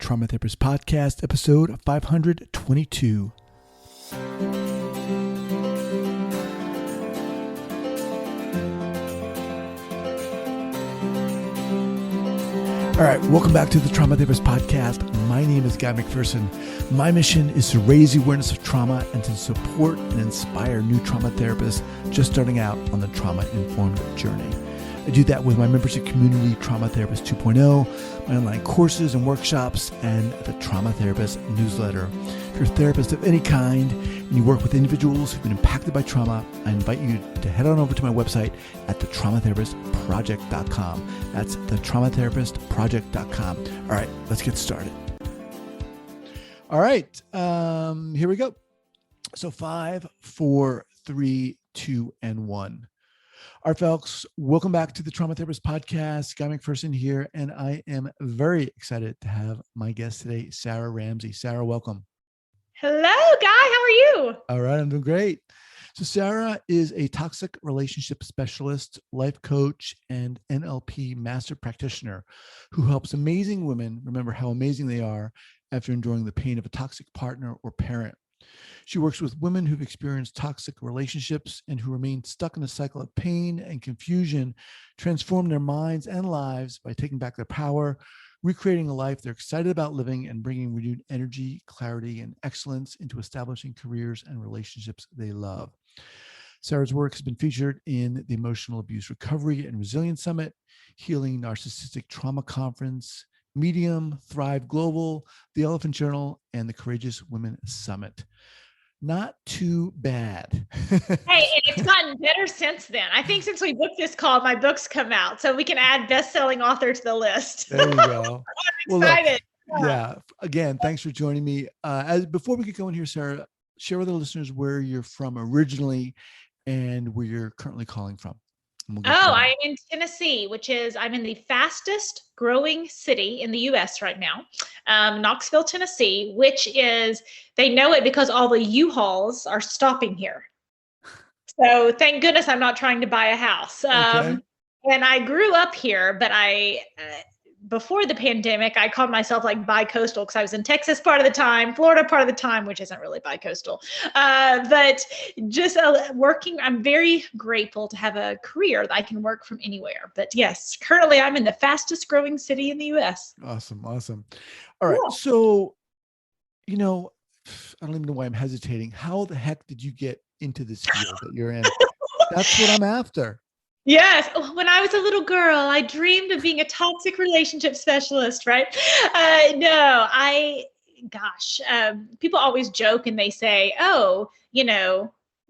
Trauma Therapist Podcast, episode 522. All right, welcome back to the Trauma Therapist Podcast. My name is Guy McPherson. My mission is to raise the awareness of trauma and to support and inspire new trauma therapists just starting out on the trauma-informed journey. I do that with my membership community, Trauma Therapist 2.0, my online courses and workshops, and the Trauma Therapist newsletter. If you're a therapist of any kind and you work with individuals who've been impacted by trauma, I invite you to head on over to my website at thetraumatherapistproject.com. That's thetraumatherapistproject.com. All right, let's get started. All right, here we go. So 5, 4, 3, 2, and 1. All right, folks, welcome back to the Trauma Therapist Podcast. Guy McPherson here, and I am very excited to have my guest today, Sarah Ramsey. Sarah, welcome. Hello, Guy. How are you? All right, I'm doing great. So Sarah is a toxic relationship specialist, life coach, and NLP master practitioner who helps amazing women remember how amazing they are after enduring the pain of a toxic partner or parent. She works with women who've experienced toxic relationships and who remain stuck in a cycle of pain and confusion, transform their minds and lives by taking back their power, recreating a life they're excited about living, and bringing renewed energy, clarity, and excellence into establishing careers and relationships they love. Sarah's work has been featured in the Emotional Abuse Recovery and Resilience Summit, Healing Narcissistic Trauma Conference, Medium, Thrive Global, the Elephant Journal, and the Courageous Women Summit. Not too bad. Hey, and it's gotten better since then. I think since we booked this call, my book's come out, so we can add best-selling author to the list. There you go. I'm excited. Look, yeah. Again, thanks for joining me. Before we get going here, Sarah, share with the listeners where you're from originally and where you're currently calling from. I'm in Tennessee, I'm in the fastest growing city in the U.S. right now, Knoxville, Tennessee, which is, they know it because all the U-Hauls are stopping here. So thank goodness I'm not trying to buy a house. Okay. And I grew up here, but before the pandemic, I called myself like bi-coastal because I was in Texas part of the time, Florida part of the time, which isn't really bi-coastal. But just working, I'm very grateful to have a career that I can work from anywhere. But yes, currently I'm in the fastest growing city in the U.S. Awesome. All right. Cool. So, I don't even know why I'm hesitating. How the heck did you get into this field that you're in? That's what I'm after. Yes. When I was a little girl, I dreamed of being a toxic relationship specialist, right? People always joke and they say, oh,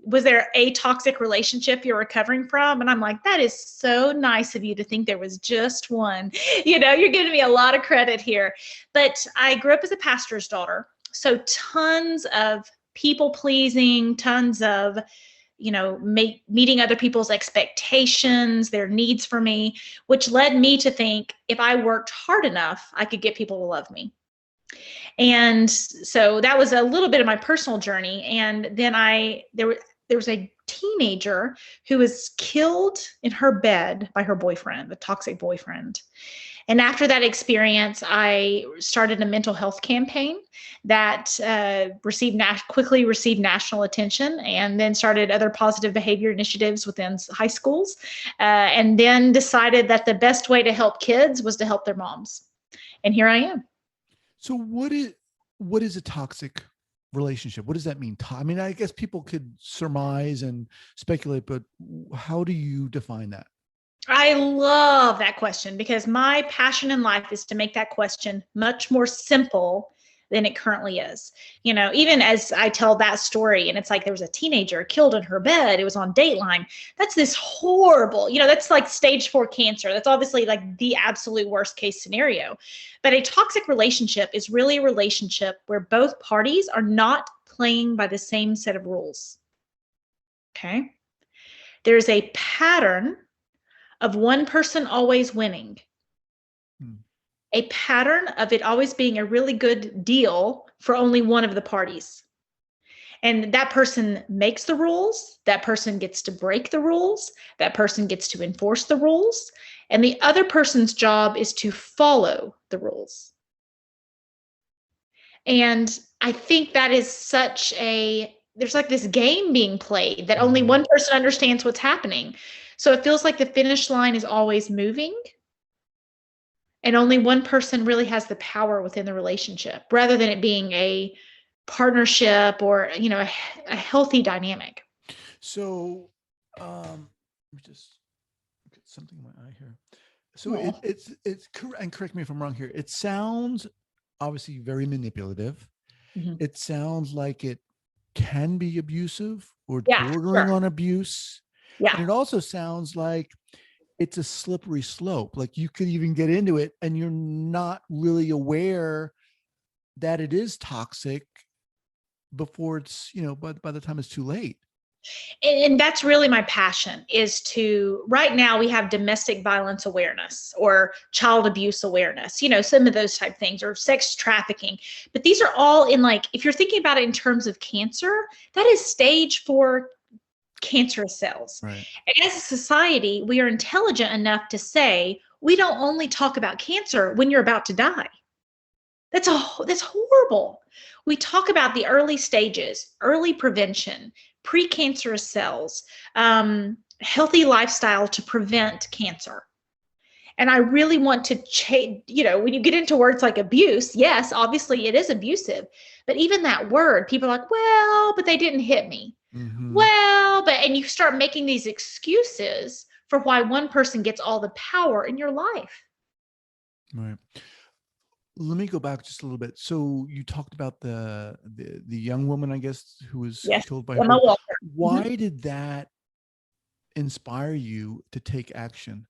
was there a toxic relationship you're recovering from? And I'm like, that is so nice of you to think there was just one. You're giving me a lot of credit here. But I grew up as a pastor's daughter. So tons of people pleasing, tons of meeting other people's expectations, their needs for me, which led me to think if I worked hard enough, I could get people to love me. And so that was a little bit of my personal journey. And then there was a teenager who was killed in her bed by her boyfriend, a toxic boyfriend. And after that experience, I started a mental health campaign that quickly received national attention, and then started other positive behavior initiatives within high schools, and then decided that the best way to help kids was to help their moms. And here I am. So what is a toxic relationship? What does that mean? I mean, I guess people could surmise and speculate, but how do you define that? I love that question because my passion in life is to make that question much more simple than it currently is. Even as I tell that story and it's like there was a teenager killed in her bed, it was on Dateline. That's this horrible, that's like stage 4 cancer. That's obviously like the absolute worst case scenario. But a toxic relationship is really a relationship where both parties are not playing by the same set of rules. Okay. There's a pattern of one person always winning, a pattern of it always being a really good deal for only one of the parties. And that person makes the rules, that person gets to break the rules, that person gets to enforce the rules, and the other person's job is to follow the rules. And I think that is there's like this game being played that only Mhm. one person understands what's happening. So it feels like the finish line is always moving and only one person really has the power within the relationship rather than it being a partnership or, a healthy dynamic. So, let me just get something in my eye here. So Oh, it's and correct me if I'm wrong here. It sounds obviously very manipulative. mhm. It sounds like it can be abusive or Yeah, bordering sure. on abuse. Yeah. And it also sounds like it's a slippery slope. Like you could even get into it and you're not really aware that it is toxic before it's, by the time it's too late. And that's really my passion is to right now we have domestic violence awareness or child abuse awareness, some of those type things or sex trafficking. But these are all in like, if you're thinking about it in terms of cancer, that is stage 4 cancerous cells. Right. And as a society, we are intelligent enough to say, we don't only talk about cancer when you're about to die. That's horrible. We talk about the early stages, early prevention, precancerous cells, healthy lifestyle to prevent cancer. And I really want to change, when you get into words like abuse, yes, obviously it is abusive. But even that word, people are like, well, but they didn't hit me. Mm-hmm. Well, and you start making these excuses for why one person gets all the power in your life. Right. Let me go back just a little bit. So you talked about the young woman, I guess, who was Yes, killed by her Emma boyfriend. Walker. Mhm. Why did that inspire you to take action?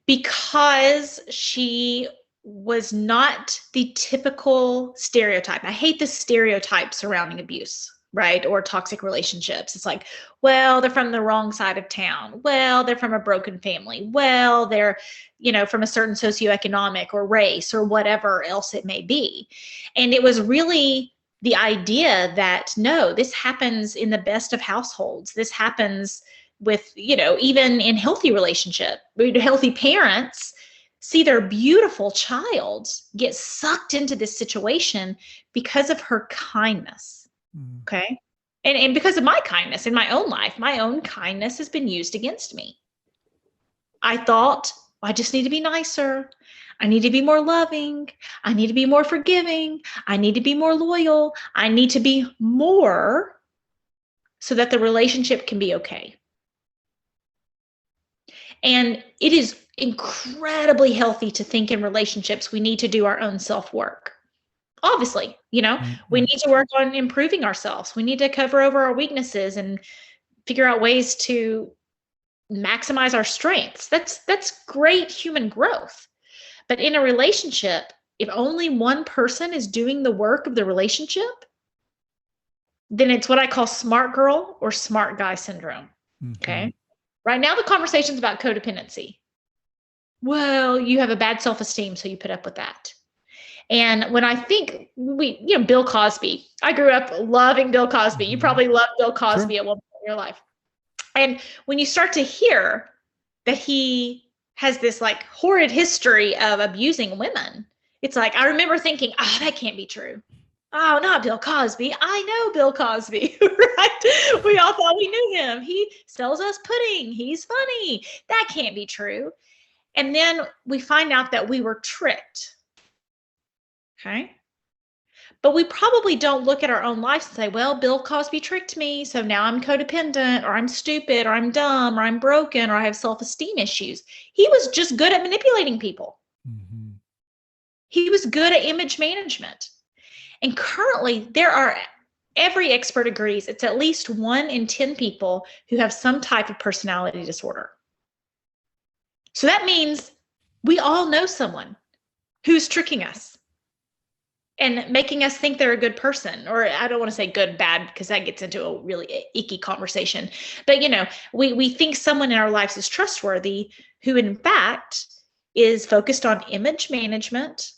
Because she was not the typical stereotype. I hate the stereotype surrounding abuse, right? Or toxic relationships. It's like, well, they're from the wrong side of town. Well, they're from a broken family. Well, they're, from a certain socioeconomic or race or whatever else it may be. And it was really the idea that no, this happens in the best of households. This happens with, even in healthy relationship, healthy parents see their beautiful child get sucked into this situation because of her kindness. Mm. Okay. And because of my kindness in my own life, my own kindness has been used against me. I thought, I just need to be nicer. I need to be more loving. I need to be more forgiving. I need to be more loyal. I need to be more so that the relationship can be okay. And it is incredibly healthy to think in relationships we need to do our own self-work. Obviously, Right, we right. need to work on improving ourselves. We need to cover over our weaknesses and figure out ways to maximize our strengths. That's great human growth. But in a relationship, if only one person is doing the work of the relationship, then it's what I call smart girl or smart guy syndrome. Mm-hmm. Okay. Right now, the conversation's about codependency. Well, you have a bad self-esteem, so you put up with that. And when I think Bill Cosby, I grew up loving Bill Cosby. You Mm-hmm. probably loved Bill Sure. Cosby at one point in your life. And when you start to hear that he has this like horrid history of abusing women, it's like, I remember thinking, oh, that can't be true. Oh, not Bill Cosby. I know Bill Cosby, right? We all thought we knew him. He sells us pudding. He's funny. That can't be true. And then we find out that we were tricked. Okay. But we probably don't look at our own lives and say, well, Bill Cosby tricked me. So now I'm codependent or I'm stupid or I'm dumb or I'm broken or I have self-esteem issues. He was just good at manipulating people. Mm-hmm. He was good at image management. And currently every expert agrees it's at least 1 in 10 people who have some type of personality disorder. So that means we all know someone who's tricking us and making us think they're a good person. Or I don't want to say good, bad, because that gets into a really icky conversation. But, we think someone in our lives is trustworthy who in fact is focused on image management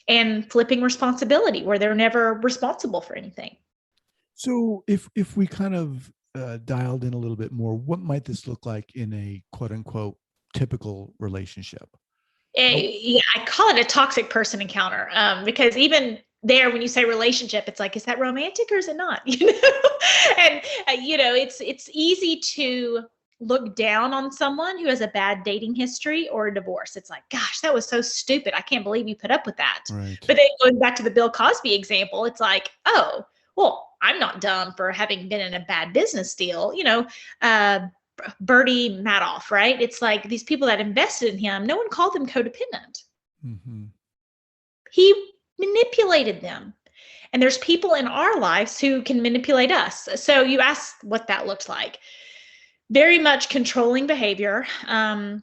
and flipping responsibility where they're never responsible for anything. So if we kind of dialed in a little bit more, what might this look like in a quote unquote typical relationship? Yeah, I call it a toxic person encounter, because even there, when you say relationship, it's like, is that romantic or is it not? And it's easy to look down on someone who has a bad dating history or a divorce. It's like, gosh, that was so stupid. I can't believe you put up with that. Right. But then going back to the Bill Cosby example, it's like, oh, well, I'm not dumb for having been in a bad business deal. Bertie Madoff, right? It's like these people that invested in him, no one called them codependent. Mm-hmm. He manipulated them. And there's people in our lives who can manipulate us. So you asked what that looked like. Very much controlling behavior,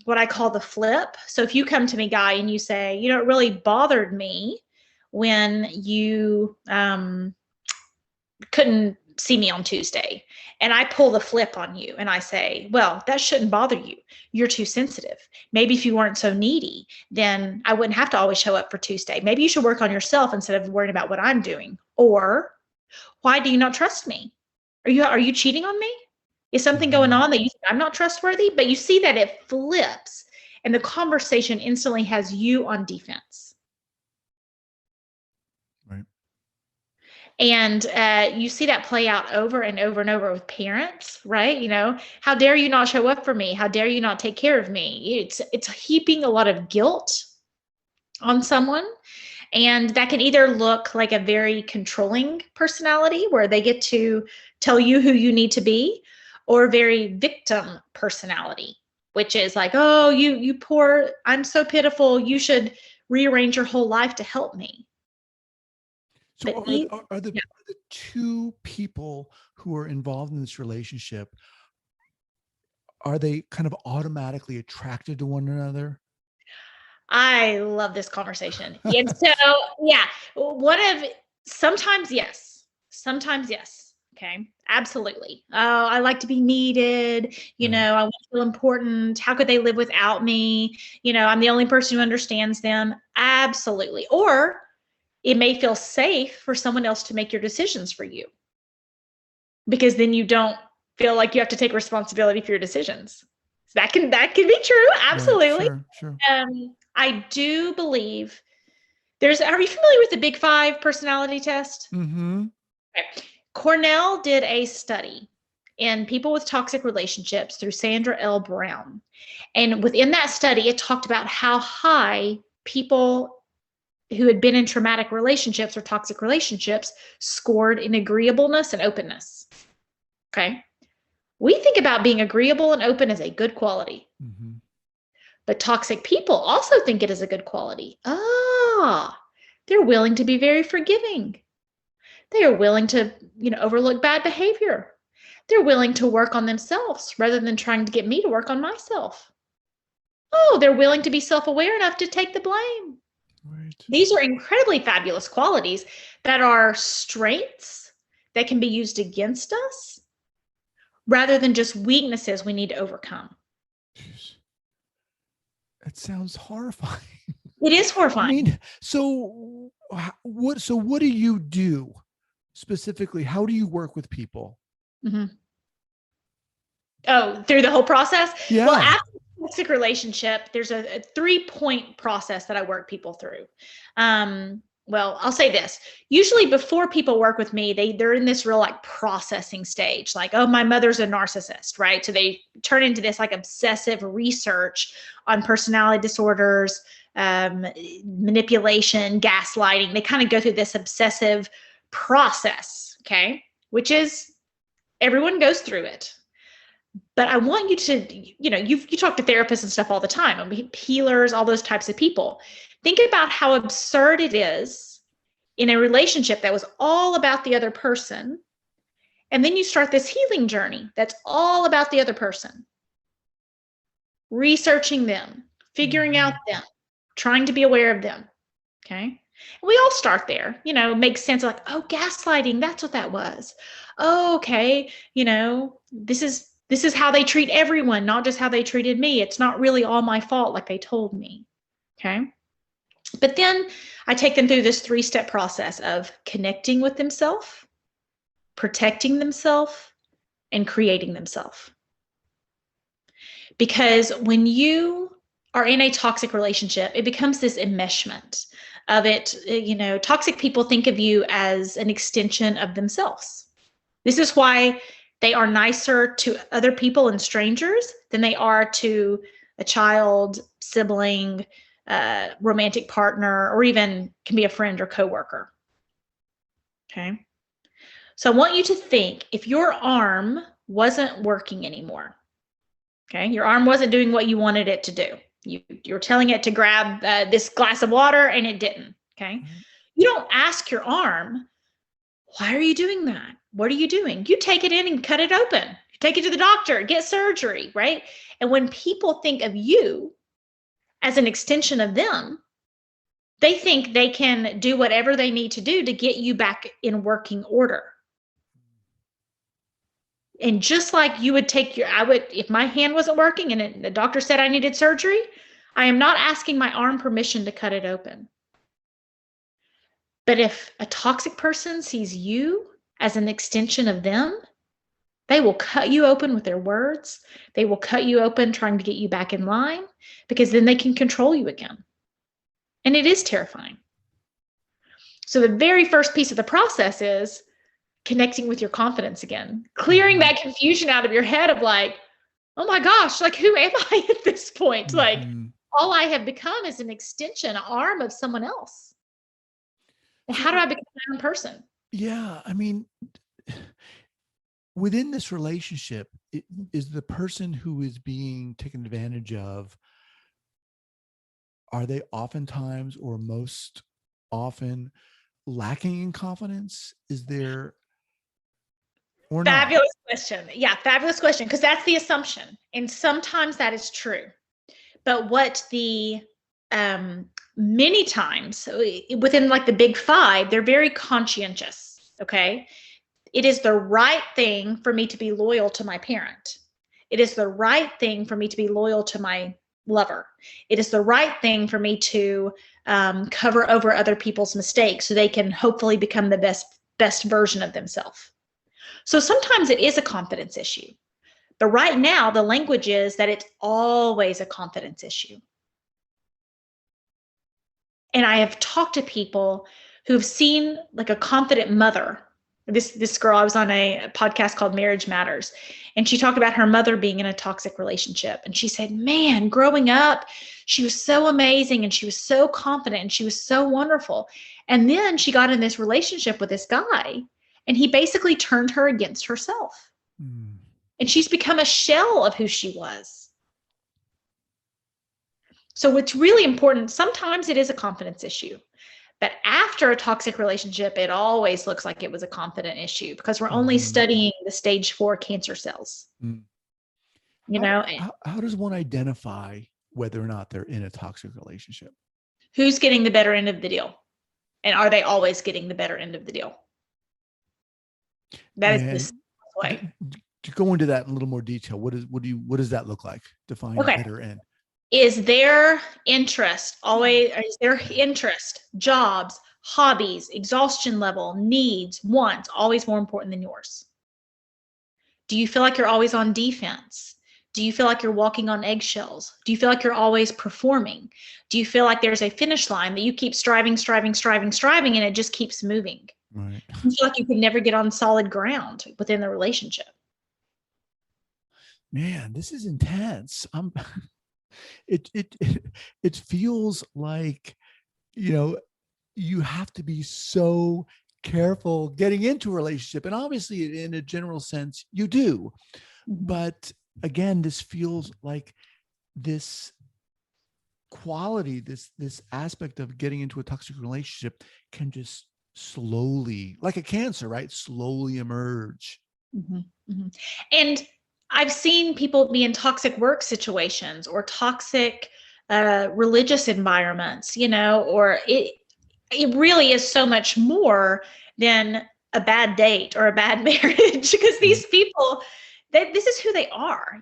what I call the flip. So if you come to me, Guy, and you say, it really bothered me when you couldn't see me on Tuesday. And I pull the flip on you and I say, well, that shouldn't bother you. You're too sensitive. Maybe if you weren't so needy, then I wouldn't have to always show up for Tuesday. Maybe you should work on yourself instead of worrying about what I'm doing. Or why do you not trust me? Are you cheating on me? Is something going on that you think I'm not trustworthy? But you see that it flips and the conversation instantly has you on defense. Right. And you see that play out over and over and over with parents, right? How dare you not show up for me? How dare you not take care of me? It's heaping a lot of guilt on someone. And that can either look like a very controlling personality where they get to tell you who you need to be, or a very victim personality, which is like, oh, you poor, I'm so pitiful. You should rearrange your whole life to help me. So are the two people who are involved in this relationship, are they kind of automatically attracted to one another? I love this conversation. And so, sometimes yes. Okay. Absolutely. Oh, I like to be needed. Right. I want to feel important. How could they live without me? I'm the only person who understands them. Absolutely. Or it may feel safe for someone else to make your decisions for you, because then you don't feel like you have to take responsibility for your decisions. So that can be true. Absolutely. Right. Sure. I do believe are you familiar with the Big Five personality test? Mm-hmm. Okay. Cornell did a study in people with toxic relationships through Sandra L. Brown. And within that study, it talked about how high people who had been in traumatic relationships or toxic relationships scored in agreeableness and openness. Okay. We think about being agreeable and open as a good quality. Mm-hmm. But toxic people also think it is a good quality. They're willing to be very forgiving. They are willing to, overlook bad behavior. They're willing to work on themselves rather than trying to get me to work on myself. Oh, they're willing to be self-aware enough to take the blame. Right. These are incredibly fabulous qualities that are strengths that can be used against us rather than just weaknesses we need to overcome. Jeez. It sounds horrifying. It is horrifying. I mean, so what do you do specifically? How do you work with people? Mm-hmm. Oh, through the whole process? Yeah. Well, after a toxic relationship, there's a 3-point process that I work people through. Well, I'll say this. Usually before people work with me, they're in this real processing stage, like, oh, my mother's a narcissist, right? So they turn into this obsessive research on personality disorders, manipulation, gaslighting. They kind of go through this obsessive process, okay? Which is, everyone goes through it. But I want you to, you talk to therapists and stuff all the time, healers, all those types of people. Think about how absurd it is in a relationship that was all about the other person. And then you start this healing journey that's all about the other person. Researching them, figuring out them, trying to be aware of them. Okay. And we all start there, makes sense. Like, oh, gaslighting, that's what that was. Oh, okay. This is how they treat everyone, not just how they treated me. It's not really all my fault, like they told me. Okay. But then I take them through this 3-step process of connecting with themselves, protecting themselves, and creating themselves. Because when you are in a toxic relationship, it becomes this enmeshment of it. Toxic people think of you as an extension of themselves. This is why they are nicer to other people and strangers than they are to a child, sibling, romantic partner, or even can be a friend or coworker. Okay. So I want you to think, if your arm wasn't working anymore, okay, your arm wasn't doing what you wanted it to do. You're telling it to grab this glass of water and it didn't. Okay. You don't ask your arm, why are you doing that? What are you doing? You take it in and cut it open. You take it to the doctor, get surgery, right? And when people think of you as an extension of them, they think they can do whatever they need to do to get you back in working order. And just like you would take if my hand wasn't working and the doctor said I needed surgery, I am not asking my arm permission to cut it open. But if a toxic person sees you as an extension of them, they will cut you open with their words. They will cut you open trying to get you back in line, because then they can control you again. And it is terrifying. So the very first piece of the process is connecting with your confidence again, clearing that confusion out of your head of like, oh my gosh, like who am I at this point? Like all I have become is an extension, an arm of someone else. And how do I become my own person? Yeah. I mean, within this relationship, is the person who is being taken advantage of, are they oftentimes or most often lacking in confidence? Is there or not? Fabulous question. Yeah, fabulous question, because that's the assumption. And sometimes that is true. But what many times within like the big five, they're very conscientious. Okay. It is the right thing for me to be loyal to my parent. It is the right thing for me to be loyal to my lover. It is the right thing for me to cover over other people's mistakes so they can hopefully become the best version of themselves. So sometimes it is a confidence issue. But right now, the language is that it's always a confidence issue. And I have talked to people who've seen like a confident mother. This girl, I was on a podcast called Marriage Matters, and she talked about her mother being in a toxic relationship. And she said, man, growing up, she was so amazing and she was so confident and she was so wonderful. And then she got in this relationship with this guy, and he basically turned her against herself. And she's become a shell of who she was. So what's really important, sometimes it is a confidence issue. But after a toxic relationship, it always looks like it was a confident issue, because we're only studying the stage 4 cancer cells. How does one identify whether or not they're in a toxic relationship? Who's getting the better end of the deal? And are they always getting the better end of the deal? That is the way. To go into that in a little more detail, what does that look like? Define better end. Is their interest jobs, hobbies, exhaustion level, needs, wants always more important than yours? Do you feel like you're always on defense? Do you feel like you're walking on eggshells? Do you feel like you're always performing? Do you feel like there's a finish line that you keep striving, and it just keeps moving? Right. You feel like you can never get on solid ground within the relationship. Man, this is intense. It feels like, you have to be so careful getting into a relationship. And obviously in a general sense, you do. But again, this feels like this quality, this aspect of getting into a toxic relationship can just slowly, like a cancer, right? Slowly emerge. And I've seen people be in toxic work situations or toxic religious environments, or it really is so much more than a bad date or a bad marriage, because these people, this is who they are.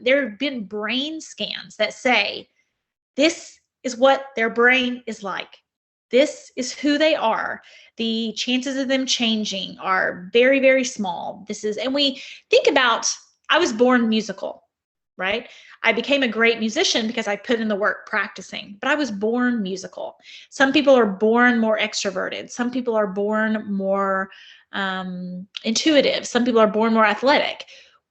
There have been brain scans that say this is what their brain is like. This is who they are. The chances of them changing are very, very small. And we think about, I was born musical, right? I became a great musician because I put in the work practicing, but I was born musical. Some people are born more extroverted. Some people are born more intuitive. Some people are born more athletic.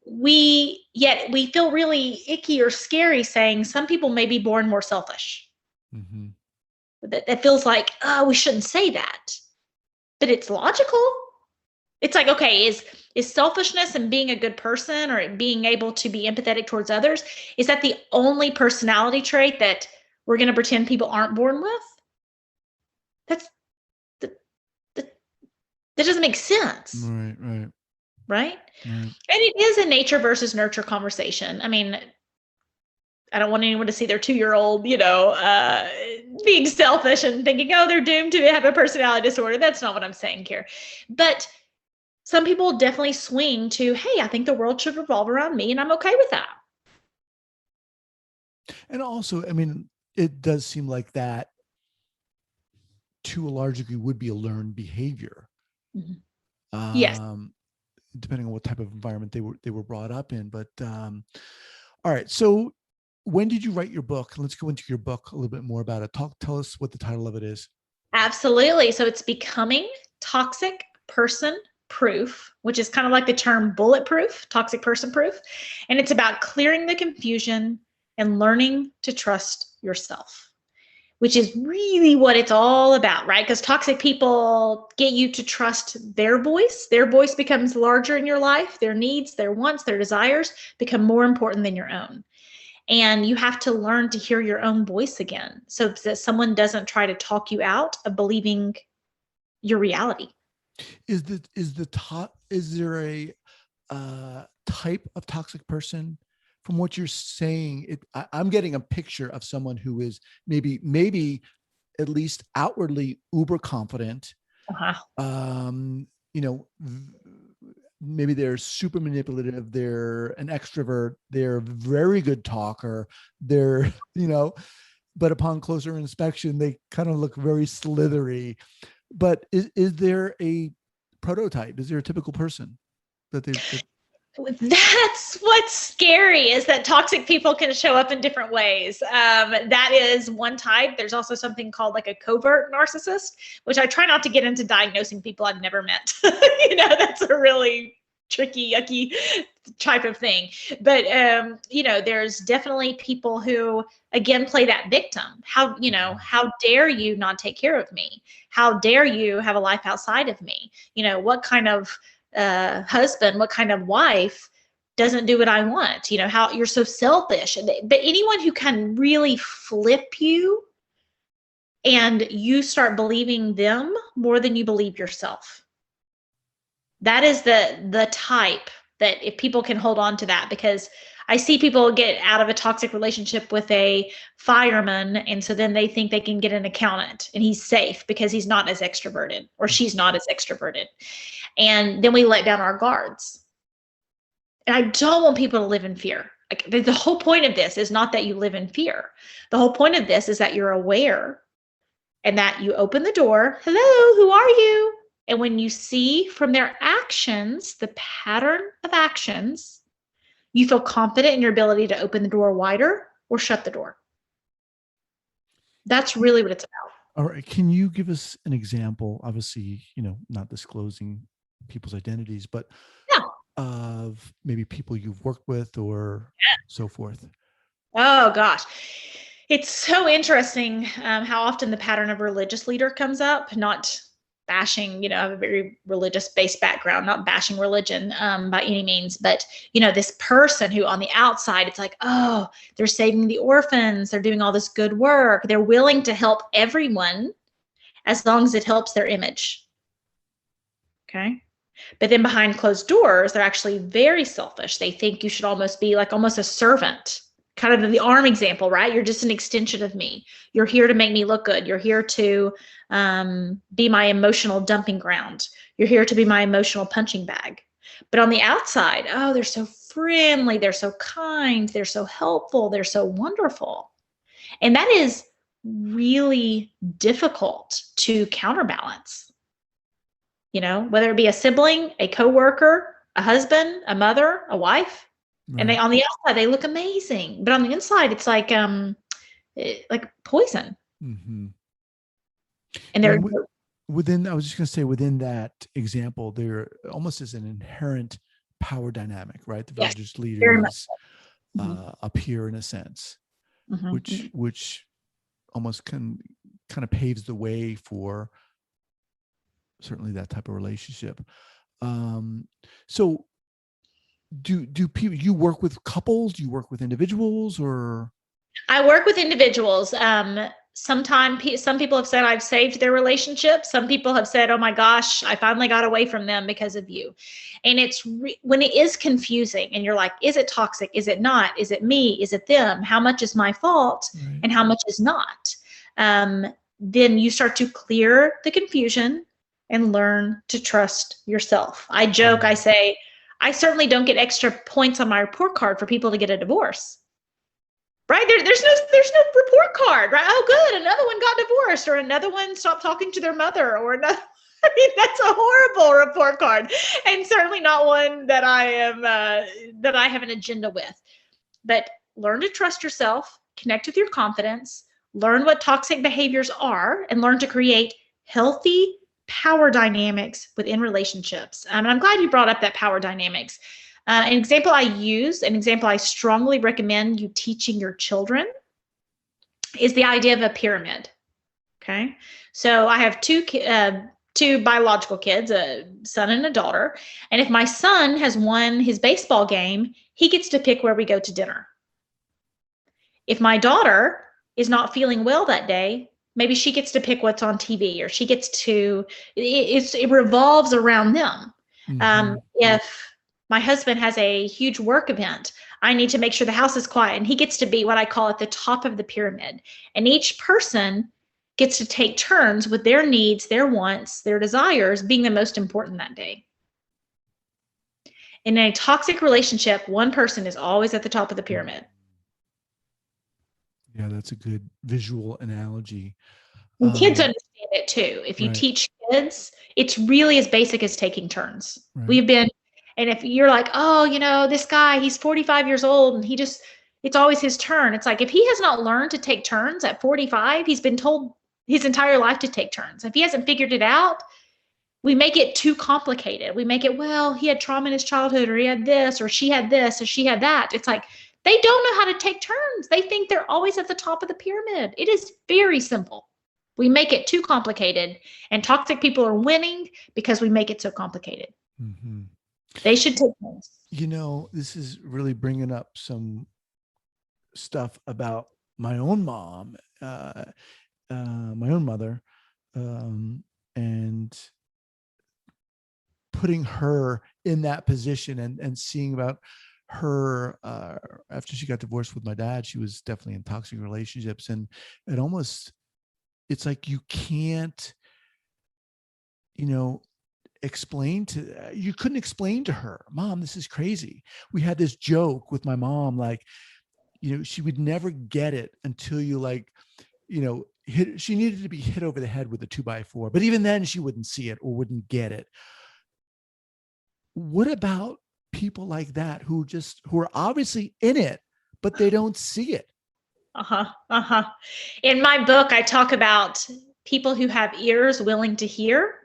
Yet we feel really icky or scary saying some people may be born more selfish. Mm-hmm. That feels like, oh, we shouldn't say that, but it's logical. It's like, okay, is selfishness and being a good person or being able to be empathetic towards others, is that the only personality trait that we're going to pretend people aren't born with? That, that doesn't make sense. Right? And it is a nature versus nurture conversation. I mean, I don't want anyone to see their 2-year-old, being selfish and thinking, oh, they're doomed to have a personality disorder. That's not what I'm saying here. But some people definitely swing to, hey, I think the world should revolve around me, and I'm okay with that. And also, I mean, it does seem like that to a large degree would be a learned behavior. Mm-hmm. Yes. Depending on what type of environment they were brought up in. But all right. So when did you write your book? Let's go into your book a little bit more about it. Tell us what the title of it is. Absolutely. So it's Becoming Toxic Person Proof, which is kind of like the term bulletproof, toxic person proof. And it's about clearing the confusion and learning to trust yourself, which is really what it's all about, right? Because toxic people get you to trust their voice. Their voice becomes larger in your life. Their needs, their wants, their desires become more important than your own. And you have to learn to hear your own voice again so that someone doesn't try to talk you out of believing your reality. Is there a type of toxic person? From what you're saying, I'm getting a picture of someone who is maybe at least outwardly uber confident. Maybe they're super manipulative. They're an extrovert. They're a very good talker. They're, but upon closer inspection, they kind of look very slithery. But is there a prototype? Is there a typical person that they? That's what's scary, is that toxic people can show up in different ways. That is one type. There's also something called like a covert narcissist, which I try not to get into diagnosing people I've never met. That's a really tricky, yucky type of thing. But, there's definitely people who, again, play that victim. How dare you not take care of me? How dare you have a life outside of me? What kind of husband, what kind of wife doesn't do what I want? How you're so selfish. But anyone who can really flip you and you start believing them more than you believe yourself, that is the type that, if people can hold on to that, because I see people get out of a toxic relationship with a fireman, and so then they think they can get an accountant and he's safe because he's not as extroverted or she's not as extroverted. And then we let down our guards. And I don't want people to live in fear. Like, the whole point of this is not that you live in fear. The whole point of this is that you're aware and that you open the door. Hello, who are you? And when you see from their actions, the pattern of actions, you feel confident in your ability to open the door wider or shut the door. That's really what it's about. All right. Can you give us an example? Obviously, not disclosing people's identities, but of maybe people you've worked with or so forth. Oh gosh. It's so interesting how often the pattern of religious leader comes up, not bashing, I have a very religious based background, not bashing religion by any means, but this person who on the outside, it's like, oh, they're saving the orphans. They're doing all this good work. They're willing to help everyone as long as it helps their image. Okay. But then behind closed doors, they're actually very selfish. They think you should almost be like almost a servant, kind of the arm example, right? You're just an extension of me. You're here to make me look good. You're here to be my emotional dumping ground. You're here to be my emotional punching bag. But on the outside, oh, they're so friendly. They're so kind. They're so helpful. They're so wonderful. And that is really difficult to counterbalance. Whether it be a sibling, a coworker, a husband, a mother, a wife. And Right. on the outside, they look amazing. But on the inside, it's like poison. Mm-hmm. And they're And within, I was just going to say, within that example, there almost is an inherent power dynamic, right? The yes, religious leader very much. is Mhm, up here in a sense, mhm, mhm. which almost kind of paves the way for certainly that type of relationship. Um, so do people, you work with couples, do you work with individuals, or? I work with individuals. Some people have said I've saved their relationship. Some people have said, "Oh my gosh, I finally got away from them because of you." And when it is confusing, and you're like, "Is it toxic? Is it not? Is it me? Is it them? How much is my fault, Right. and how much is not?" Then you start to clear the confusion and learn to trust yourself. I joke. I say, I certainly don't get extra points on my report card for people to get a divorce. Right? There's no report card, right? Oh, good. Another one got divorced, or another one stopped talking to their mother, or another. I mean, that's a horrible report card, and certainly not one that I have an agenda with. But learn to trust yourself, connect with your confidence, learn what toxic behaviors are, and learn to create healthy power dynamics within relationships. And I'm glad you brought up that power dynamics. An example I strongly recommend you teaching your children is the idea of a pyramid. Okay. So I have two biological kids, a son and a daughter. And if my son has won his baseball game, he gets to pick where we go to dinner. If my daughter is not feeling well that day, maybe she gets to pick what's on TV, or it revolves around them. Mm-hmm. If my husband has a huge work event, I need to make sure the house is quiet, and he gets to be what I call at the top of the pyramid. And each person gets to take turns with their needs, their wants, their desires being the most important that day. In a toxic relationship, one person is always at the top of the pyramid. Yeah, that's a good visual analogy. And kids understand it too. If you Right. teach kids, it's really as basic as taking turns. Right. And if you're like, oh, this guy, he's 45 years old and it's always his turn. It's like, if he has not learned to take turns at 45, he's been told his entire life to take turns. If he hasn't figured it out, we make it too complicated. We make it, well, he had trauma in his childhood, or he had this, or she had this, or she had that. It's like, they don't know how to take turns. They think they're always at the top of the pyramid. It is very simple. We make it too complicated, and toxic people are winning because we make it so complicated. Mm-hmm. They should take turns. This is really bringing up some stuff about my own mom, my own mother, and putting her in that position, and seeing about her after she got divorced with my dad. She was definitely in toxic relationships, and it's like you can't you couldn't explain to her, Mom, this is crazy. We had this joke with my mom, like, she would never get it until you she needed to be hit over the head with a 2x4, but even then she wouldn't see it or wouldn't get it. What about people like that who are obviously in it, but they don't see it? In my book, I talk about people who have ears willing to hear,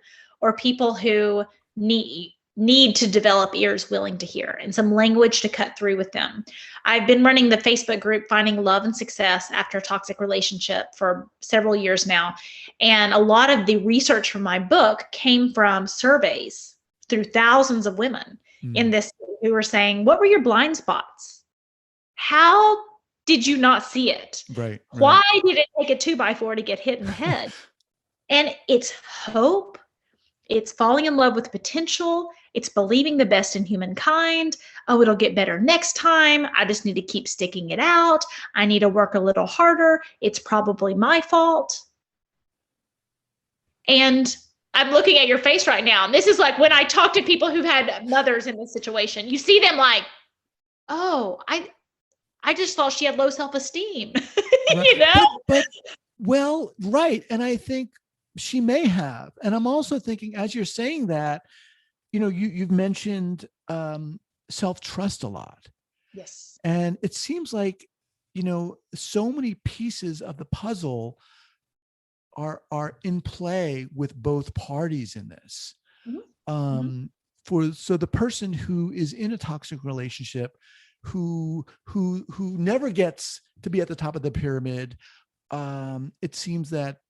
or people who need to develop ears willing to hear, and some language to cut through with them. I've been running the Facebook group Finding Love and Success After a Toxic Relationship for several years now. And a lot of the research from my book came from surveys through thousands of women in this who were saying, what were your blind spots? How did you not see it? Right. Why did it take a 2x4 to get hit in the head? And it's hope. It's falling in love with potential. It's believing the best in humankind. Oh, it'll get better next time. I just need to keep sticking it out. I need to work a little harder. It's probably my fault. And I'm looking at your face right now. And this is like when I talk to people who've had mothers in this situation, you see them like, oh, I just thought she had low self-esteem, Right. But well, right. And I think she may have. And I'm also thinking, as you're saying that, you've mentioned self-trust a lot. Yes. And it seems like, so many pieces of the puzzle are in play with both parties in this. Mhm. Mhm. Um, so the person who is in a toxic relationship, who never gets to be at the top of the pyramid, it seems that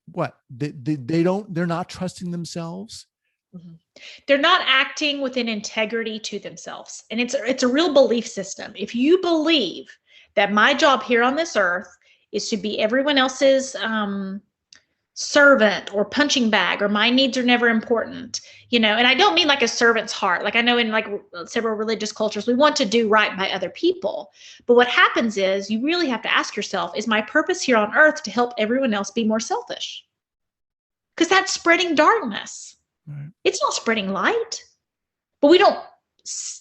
they're not trusting themselves. Mhm. They're not acting with an integrity to themselves. And it's a real belief system. If you believe that my job here on this earth is to be everyone else's servant or punching bag, or my needs are never important, and I don't mean like a servant's heart. Like I know in like several religious cultures, we want to do right by other people. But what happens is you really have to ask yourself, is my purpose here on earth to help everyone else be more selfish? Because that's spreading darkness. Right. It's not spreading light. But we don't,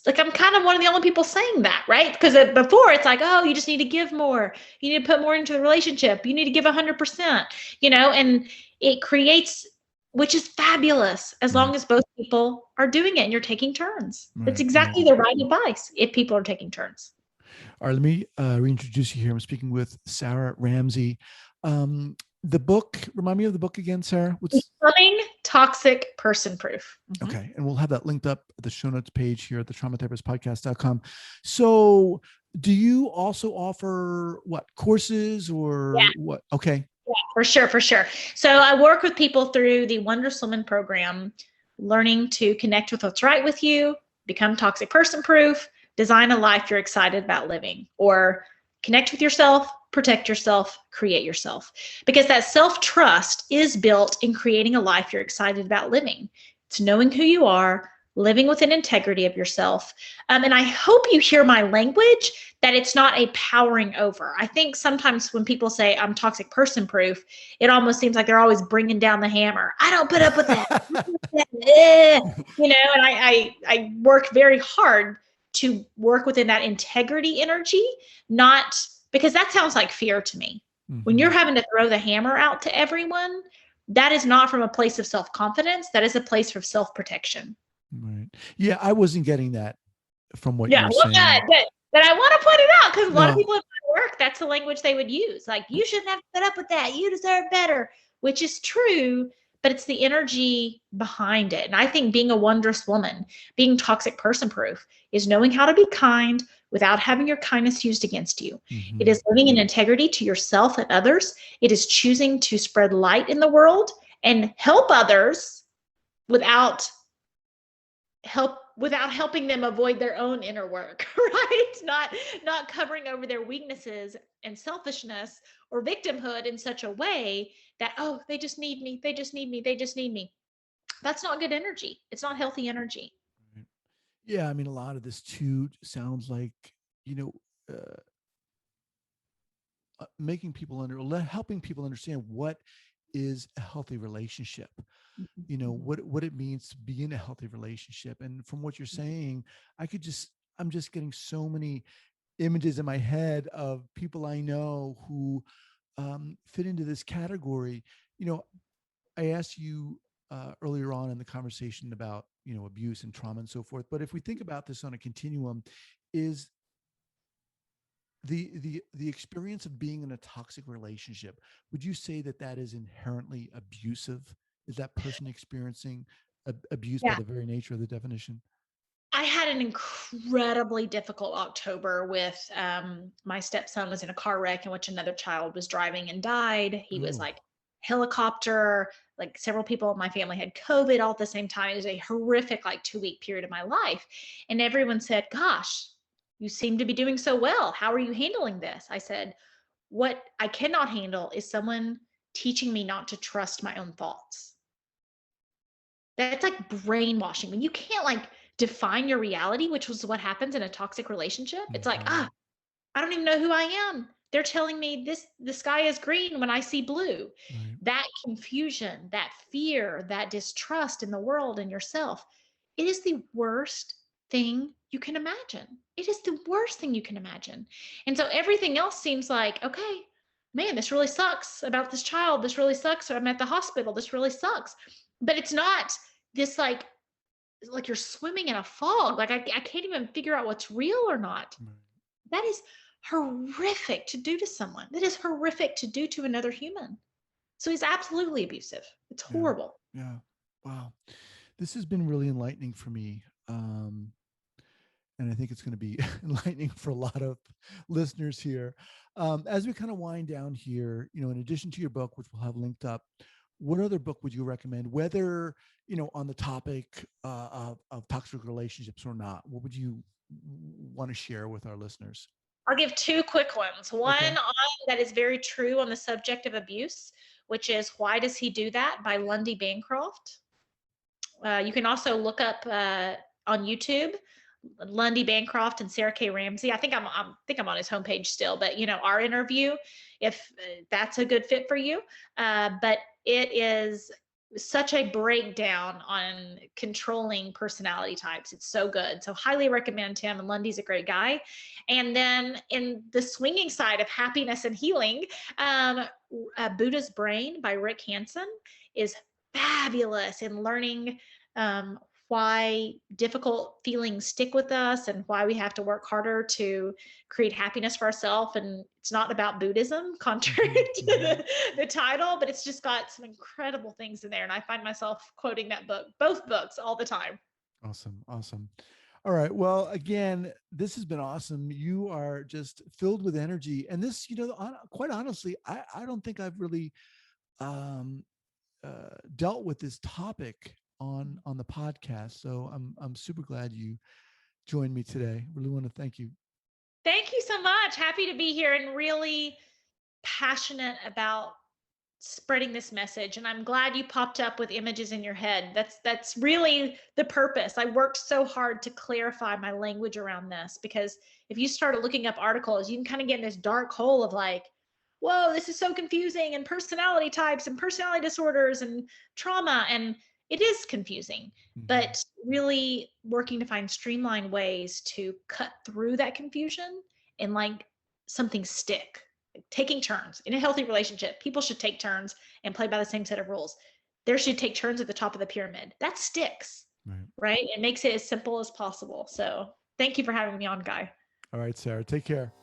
like, I'm kind of one of the only people saying that, right? Because before it's like, oh, you just need to give more. You need to put more into the relationship. You need to give 100%, and it creates, which is fabulous as Right. long as both people are doing it and you're taking turns. That's Right. exactly the right advice if people are taking turns. All right, let me reintroduce you here. I'm speaking with Sarah Ramsey. The book, remind me of the book again, Sarah. Becoming Toxic Person Proof. Mm-hmm. Okay. And we'll have that linked up at the show notes page here at the traumatherapistpodcast.com. So do you also offer courses or what? Okay. Yeah, for sure, for sure. So I work with people through the Wondrous Woman program, learning to connect with what's right with you, become toxic person proof, design a life you're excited about living, or connect with yourself, protect yourself, create yourself. Because that self-trust is built in creating a life you're excited about living. It's knowing who you are, living with an integrity of yourself. And I hope you hear my language, that it's not a powering over. I think sometimes when people say I'm toxic person proof, it almost seems like they're always bringing down the hammer. I don't put up with that. And I work very hard to work within that integrity energy, not because that sounds like fear to me. Mm-hmm. When you're having to throw the hammer out to everyone, that is not from a place of self-confidence. That is a place of self-protection. Right. Yeah, I wasn't getting that from what you were saying. But I want to point it out because a lot of people at my work, that's the language they would use. Like, you shouldn't have to put up with that. You deserve better, which is true, but it's the energy behind it. And I think being a wondrous woman, being toxic person proof, is knowing how to be kind without having your kindness used against you. Mm-hmm. It is living in integrity to yourself and others. It is choosing to spread light in the world and help others without helping them avoid their own inner work, right? Not covering over their weaknesses and selfishness or victimhood in such a way that, oh, they just need me. They just need me. They just need me. That's not good energy. It's not healthy energy. Yeah. I mean, a lot of this too sounds like, making people helping people understand what is a healthy relationship. What it means to be in a healthy relationship. And from what you're saying, I'm just getting so many images in my head of people I know who fit into this category. I asked you earlier on in the conversation about, abuse and trauma and so forth. But if we think about this on a continuum, is the experience of being in a toxic relationship, would you say that is inherently abusive? Is that person experiencing abuse by the very nature of the definition? I had an incredibly difficult October with my stepson was in a car wreck in which another child was driving and died. He was like helicopter, like several people in my family had COVID all at the same time. It was a horrific 2-week period of my life. And everyone said, gosh, you seem to be doing so well. How are you handling this? I said, what I cannot handle is someone teaching me not to trust my own thoughts. That's like brainwashing. When you can't define your reality, which was what happens in a toxic relationship. It's like, I don't even know who I am. They're telling me the sky is green when I see blue. Right. That confusion, that fear, that distrust in the world and yourself, it is the worst thing you can imagine. It is the worst thing you can imagine. And so everything else seems like, okay, man, this really sucks about this child. This really sucks. I'm at the hospital. This really sucks. But it's not this like you're swimming in a fog. Like I can't even figure out what's real or not. Right. That is horrific to do to someone. That is horrific to do to another human. So he's absolutely abusive. It's Yeah. horrible. Yeah. Wow. This has been really enlightening for me. And I think it's going to be enlightening for a lot of listeners here. As we kind of wind down here, in addition to your book, which we'll have linked up, what other book would you recommend, whether, on the topic of toxic relationships or not? What would you want to share with our listeners? I'll give two quick ones. One Okay. that is very true on the subject of abuse, which is Why Does He Do That by Lundy Bancroft. You can also look up on YouTube Lundy Bancroft and Sarah K Ramsey. I think I'm on his homepage still, but our interview, if that's a good fit for you. But it is such a breakdown on controlling personality types. It's so good. So highly recommend him. And Lundy's a great guy. And then in the swinging side of happiness and healing, Buddha's Brain by Rick Hansen is fabulous in learning why difficult feelings stick with us and why we have to work harder to create happiness for ourselves. And it's not about Buddhism, contrary to the title, but it's just got some incredible things in there. And I find myself quoting that book, both books, all the time. Awesome. Awesome. All right. Well, again, this has been awesome. You are just filled with energy. And this, quite honestly, I don't think I've really dealt with this topic on the podcast. So I'm super glad you joined me today. Really want to thank you. Thank you so much. Happy to be here and really passionate about spreading this message. And I'm glad you popped up with images in your head. That's really the purpose. I worked so hard to clarify my language around this, because if you started looking up articles, you can kind of get in this dark hole of like, whoa, this is so confusing, and personality types and personality disorders and trauma. And it is confusing, but really working to find streamlined ways to cut through that confusion and like something stick. Taking turns in a healthy relationship, people should take turns and play by the same set of rules. There should take turns at the top of the pyramid. That sticks, right? It makes it as simple as possible. So thank you for having me on, Guy. All right, Sarah, take care.